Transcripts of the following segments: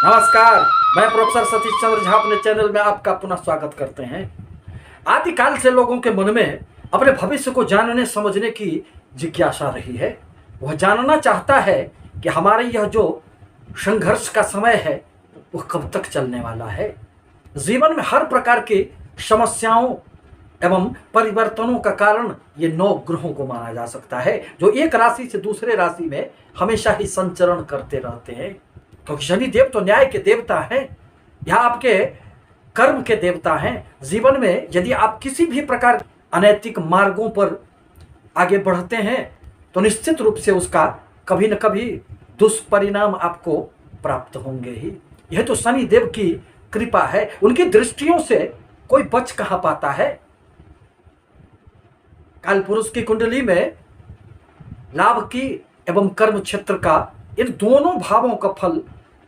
नमस्कार, मैं प्रोफेसर सतीश चंद्र झा अपने चैनल में आपका पुनः स्वागत करते हैं। आदिकाल से लोगों के मन में अपने भविष्य को जानने समझने की जिज्ञासा रही है। वह जानना चाहता है कि हमारे यह जो संघर्ष का समय है वह कब तक चलने वाला है। जीवन में हर प्रकार की समस्याओं एवं परिवर्तनों का कारण ये 9 ग्रहों को माना जा सकता है, जो एक राशि से दूसरे राशि में हमेशा ही संचरण करते रहते हैं। क्योंकि शनि देव तो न्याय के देवता हैं, यह आपके कर्म के देवता हैं। जीवन में यदि आप किसी भी प्रकार अनैतिक मार्गों पर आगे बढ़ते हैं तो निश्चित रूप से उसका कभी न कभी दुष्परिणाम आपको प्राप्त होंगे ही। यह तो शनि देव की कृपा है, उनकी दृष्टियों से कोई बच कहाँ पाता है। काल पुरुष की कुंडली में लाभ की एवं कर्म क्षेत्र का इन दोनों भावों का फल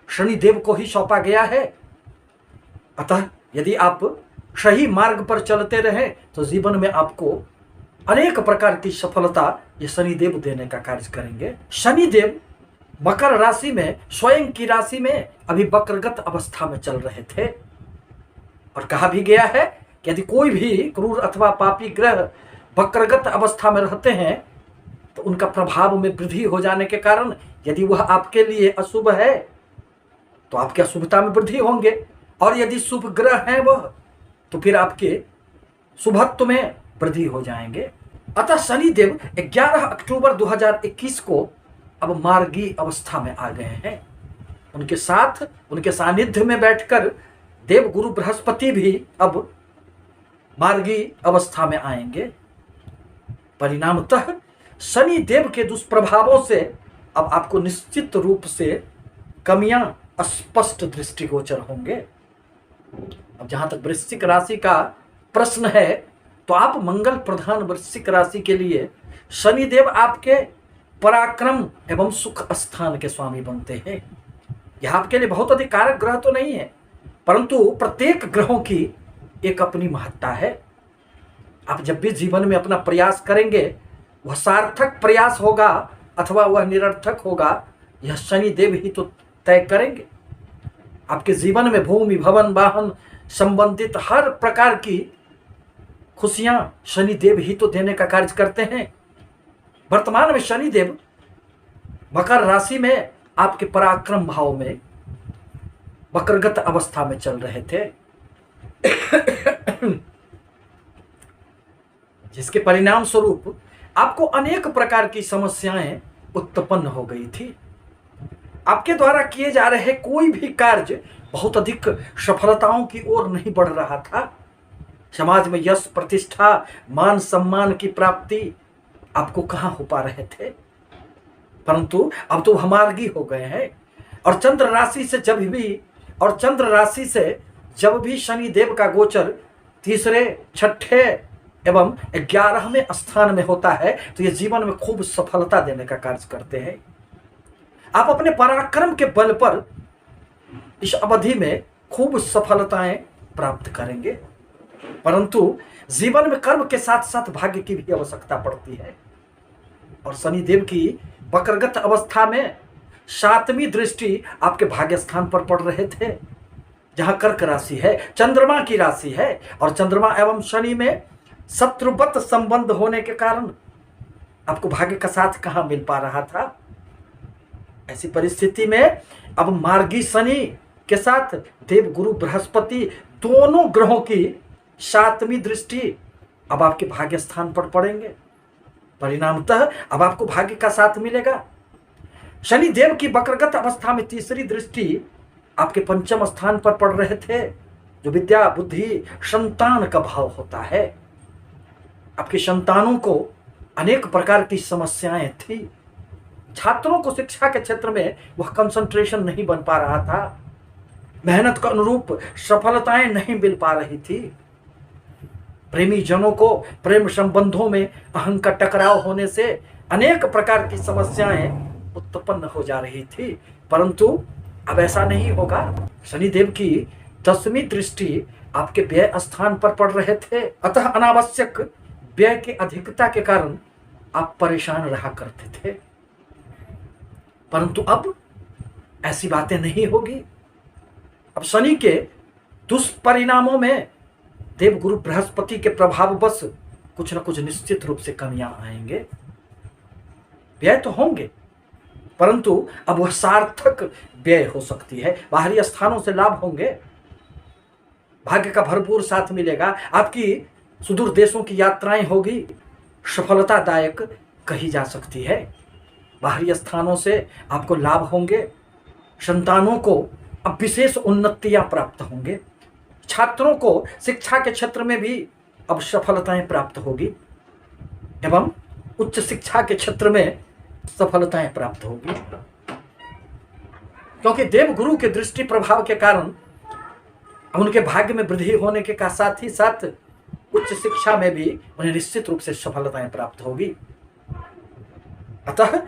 शनिदेव को ही सौंपा गया है। अतः यदि आप सही मार्ग पर चलते रहें तो जीवन में आपको अनेक प्रकार की सफलता ये शनिदेव देने का कार्य करेंगे। शनिदेव मकर राशि में, स्वयं की राशि में अभी वक्रगत अवस्था में चल रहे थे और कहा भी गया है कि यदि कोई भी क्रूर अथवा पापी ग्रह वक्रगत अवस्था में रहते हैं तो उनका प्रभाव में वृद्धि हो जाने के कारण यदि वह आपके लिए अशुभ है तो आपकी अशुभता में वृद्धि होंगे, और यदि शुभ ग्रह है वह तो फिर आपके शुभत्व में वृद्धि हो जाएंगे। अतः शनि देव 11 अक्टूबर 2021 को अब मार्गी अवस्था में आ गए हैं। उनके साथ, उनके सानिध्य में बैठकर देव गुरु बृहस्पति भी अब मार्गी अवस्था में आएंगे। परिणामतः शनि देव के दुष्प्रभावों से अब आपको निश्चित रूप से कमियां स्पष्ट दृष्टिगोचर होंगे। अब जहां तक वृश्चिक राशि का प्रश्न है तो आप मंगल प्रधान वृश्चिक राशि के लिए शनिदेव आपके पराक्रम एवं सुख स्थान के स्वामी बनते हैं। यह आपके लिए बहुत अधिक कारक ग्रह तो नहीं है, परंतु प्रत्येक ग्रहों की एक अपनी महत्ता है। आप जब भी जीवन में अपना प्रयास करेंगे वह सार्थक प्रयास होगा अथवा वह निरर्थक होगा, यह शनिदेव ही तो तय करेंगे। आपके जीवन में भूमि, भवन, वाहन संबंधित हर प्रकार की खुशियां शनिदेव ही तो देने का कार्य करते हैं। वर्तमान में शनिदेव मकर राशि में आपके पराक्रम भाव में वक्रगत अवस्था में चल रहे थे जिसके परिणाम स्वरूप आपको अनेक प्रकार की समस्याएं उत्पन्न हो गई थी। आपके द्वारा किए जा रहे कोई भी कार्य बहुत अधिक सफलताओं की ओर नहीं बढ़ रहा था। समाज में यश, प्रतिष्ठा, मान सम्मान की प्राप्ति आपको कहां हो पा रहे थे, परंतु अब तो हमार्गी हो गए हैं। और चंद्र राशि से जब भी शनि देव का गोचर तीसरे, छठे एवं 11वें स्थान में होता है तो ये जीवन में खूब सफलता देने का कार्य करते हैं। आप अपने पराक्रम के बल पर इस अवधि में खूब सफलताएं प्राप्त करेंगे, परंतु जीवन में कर्म के साथ साथ भाग्य की भी आवश्यकता पड़ती है। और शनिदेव की वक्रगत अवस्था में 7वीं दृष्टि आपके भाग्य स्थान पर पड़ रहे थे, जहां कर्क राशि है, चंद्रमा की राशि है, और चंद्रमा एवं शनि में शत्रुवत संबंध होने के कारण आपको भाग्य का साथ कहां मिल पा रहा था। ऐसी परिस्थिति में अब मार्गी शनि के साथ देव गुरु बृहस्पति दोनों ग्रहों की 7वीं दृष्टि अब आपके भाग्य स्थान पर पड़ेंगे। परिणामतः अब आपको भाग्य का साथ मिलेगा। शनि देव की वक्रगत अवस्था में तीसरी दृष्टि आपके 5वें स्थान पर पड़ रहे थे, जो विद्या, बुद्धि, संतान का भाव होता है। आपके संतानों को अनेक प्रकार की समस्याएं थी। छात्रों को शिक्षा के क्षेत्र में वह कंसंट्रेशन नहीं बन पा रहा था, मेहनत के अनुरूप सफलताएं नहीं मिल पा रही थी। प्रेमी जनों को प्रेम संबंधों में अहं का टकराव होने से अनेक प्रकार की समस्याएं उत्पन्न हो जा रही थी, परंतु अब ऐसा नहीं होगा। शनिदेव की 10वीं दृष्टि आपके व्यय स्थान पर पड़ रहे थे, अतः अनावश्यक व्यय की अधिकता के कारण आप परेशान रहा करते थे, परंतु अब ऐसी बातें नहीं होगी। अब शनि के दुष्परिणामों में देवगुरु बृहस्पति के प्रभाववश कुछ न कुछ निश्चित रूप से कमियां आएंगे, व्यय तो होंगे, परंतु अब वह सार्थक व्यय हो सकती है। बाहरी स्थानों से लाभ होंगे, भाग्य का भरपूर साथ मिलेगा, आपकी सुदूर देशों की यात्राएं होगी, सफलतादायक कही जा सकती है। बाहरी स्थानों से आपको लाभ होंगे, संतानों को अब विशेष उन्नतियां प्राप्त होंगे, छात्रों को शिक्षा के क्षेत्र में भी अब सफलताएं प्राप्त होगी एवं उच्च शिक्षा के क्षेत्र में सफलताएं प्राप्त होगी, क्योंकि देवगुरु के दृष्टि प्रभाव के कारण उनके भाग्य में वृद्धि होने के साथ ही साथ उच्च शिक्षा में भी उन्हें निश्चित रूप से सफलताएं प्राप्त होगी। अतः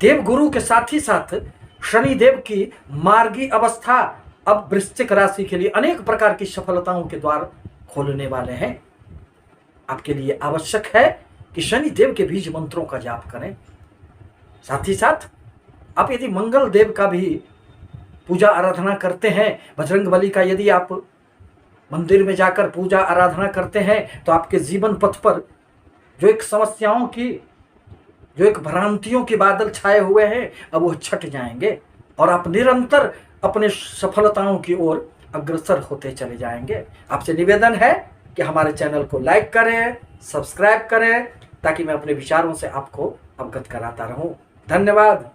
देवगुरु के साथ ही साथ शनिदेव की मार्गी अवस्था अब वृश्चिक राशि के लिए अनेक प्रकार की सफलताओं के द्वार खोलने वाले हैं। आपके लिए आवश्यक है कि शनिदेव के बीज मंत्रों का जाप करें। साथ ही साथ आप यदि मंगल देव का भी पूजा आराधना करते हैं, बजरंगबली का यदि आप मंदिर में जाकर पूजा आराधना करते हैं, तो आपके जीवन पथ पर जो एक समस्याओं की, जो एक भ्रांतियों के बादल छाए हुए हैं, अब वो छट जाएंगे और आप निरंतर अपने सफलताओं की ओर अग्रसर होते चले जाएंगे। आपसे निवेदन है कि हमारे चैनल को लाइक करें, सब्सक्राइब करें, ताकि मैं अपने विचारों से आपको अवगत कराता रहूं। धन्यवाद।